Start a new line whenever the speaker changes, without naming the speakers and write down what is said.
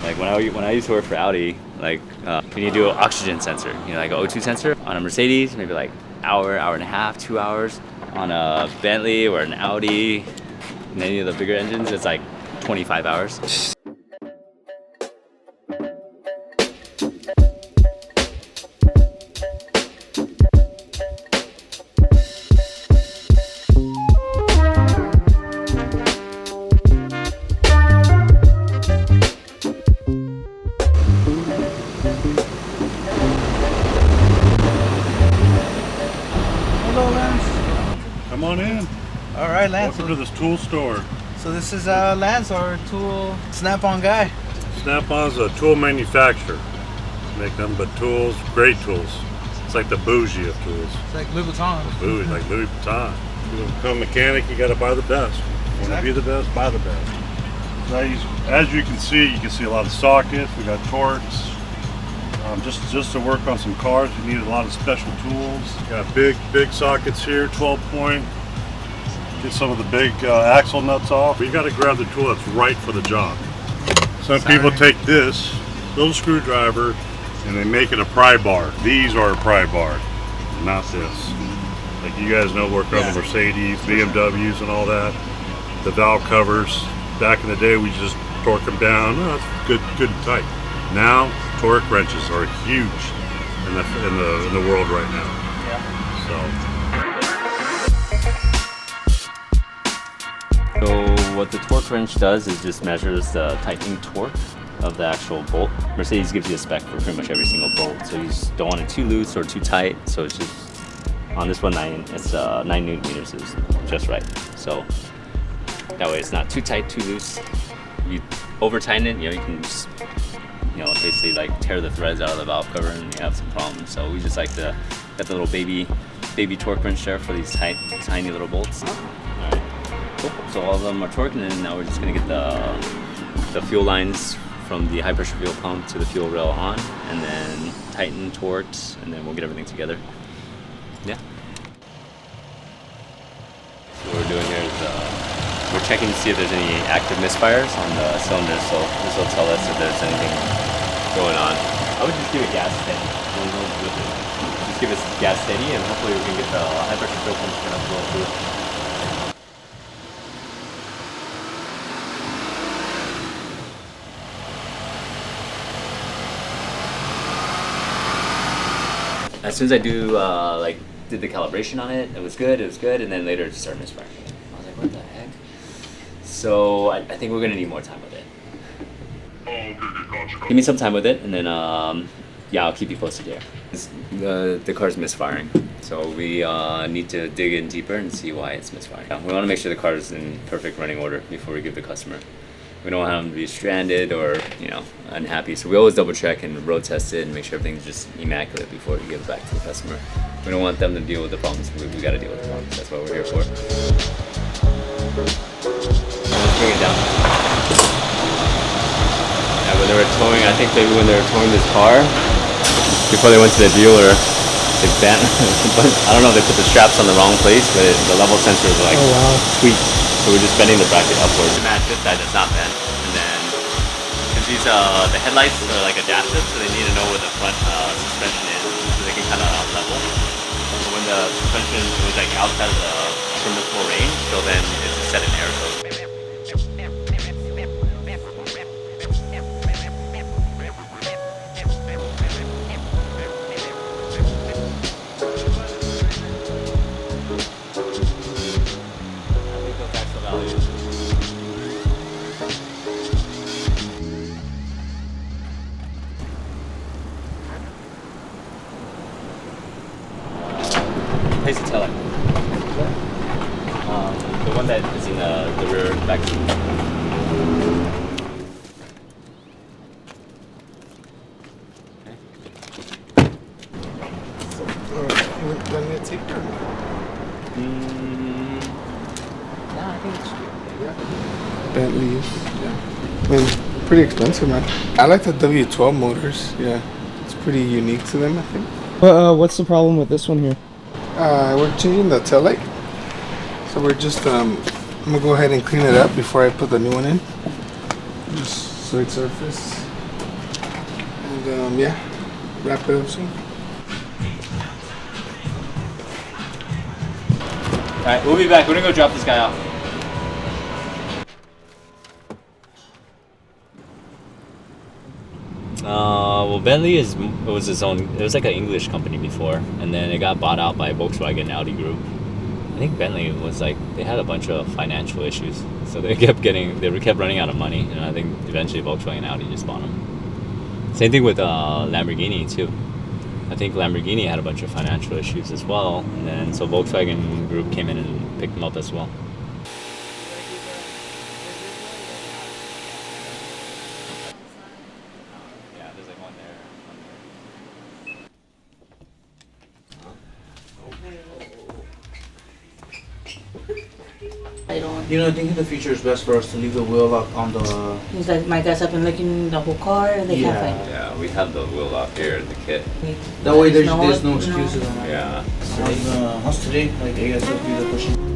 Like when I used to work for Audi, like we need to do an oxygen sensor, like an O2 sensor on a Mercedes, maybe like hour and a half, 2 hours. On a Bentley or an Audi, and any of the bigger engines, it's like 25 hours.
Come on in.
All right, Lance.
Welcome to this tool store.
So this is Lance, our tool Snap-on guy.
Snap-on's a tool manufacturer. Make them but tools, great tools. It's like the bougie of tools.
It's like Louis Vuitton.
Bougie, like Louis Vuitton. You become a mechanic, you got to buy the best. You want to be the best, buy the best. As you can see a lot of sockets. We got torques. Just to work on some cars, you need a lot of special tools. Got big sockets here, 12 point. Get some of the big axle nuts off. You got to grab the tool that's right for the job. Some people take this little screwdriver and they make it a pry bar. These are a pry bar, not this. Like you guys know, work on the Mercedes, BMWs, and all that. The valve covers. Back in the day, we just torque them down. Oh, that's good and tight. Now, torque wrenches are huge in the world right now.
So what the torque wrench does is just measures the tightening torque of the actual bolt. Mercedes gives you a spec for pretty much every single bolt, so you just don't want it too loose or too tight. So it's just on this one, 9 Newton meters is just right. So that way it's not too tight, too loose. You over tighten it, you can just basically like tear the threads out of the valve cover and you have some problems. So we just like to get the little baby torque wrench there for these tiny little bolts. Alright, cool. So all of them are torqued, and now we're just gonna get the fuel lines from the high pressure fuel pump to the fuel rail on, and then tighten, torqued, and then we'll get everything together. Yeah. So what we're doing here is we're checking to see if there's any active misfires on the cylinders, so this will tell us if there's anything going on. I would just give it gas steady. Just give it gas steady, and hopefully we can get the high pressure fuel pump to blow through. As soon as I did the calibration on it, it was good, and then later it just started misfiring. I was like, what the heck? So I think we're gonna need more time with it. Give me some time with it, and then I'll keep you posted here. The car's misfiring, so we need to dig in deeper and see why it's misfiring. We want to make sure the car is in perfect running order before we give the customer. We don't want them to be stranded or unhappy, so we always double check and road test it and make sure everything's just immaculate before we give it back to the customer. We don't want them to deal with the problems. We got to deal with the problems. That's what we're here for. Let's bring it down. Yeah, when they were towing, I think maybe when they were towing this car, before they went to the dealer, they bent. I don't know if they put the straps on the wrong place, but the level sensor is like tweaked. So we're just bending the bracket upwards. To match this side, it's not bent. And then, because these the headlights are like adaptive, so they need to know where the front suspension is, so they can kind of level. So when the suspension was like outside of the permissible range, so then it's set in air. So place the tail light. The one that is in the rear back seat.
Let me take her.
Yeah, I think it's true. Yeah.
Bentleys. Yeah. I mean, pretty expensive, man. I like the W12 motors. Yeah. It's pretty unique to them, I think.
What's the problem with this one here?
We're changing the tail light. So we're just, I'm gonna go ahead and clean it up before I put the new one in. Just so it's surface. And yeah, wrap it up soon.
Alright, we'll be back. We're gonna go drop this guy off. Well, Bentley was its own. It was like an English company before, and then it got bought out by Volkswagen Audi Group. I think Bentley was like they had a bunch of financial issues, so they kept running out of money, and I think eventually Volkswagen Audi just bought them. Same thing with Lamborghini too. I think Lamborghini had a bunch of financial issues as well, and then so Volkswagen Group came in and picked them up as well. Yeah, there's like one there.
I don't.
You know, I think in the future it's best for us to leave the wheel up on the.
He's like, my guys have been looking the whole car. They can't find.
Yeah, we have the wheel off here in the kit.
That way there's no excuses on that.
Yeah.
How's today? Like, I guess if you're pushing.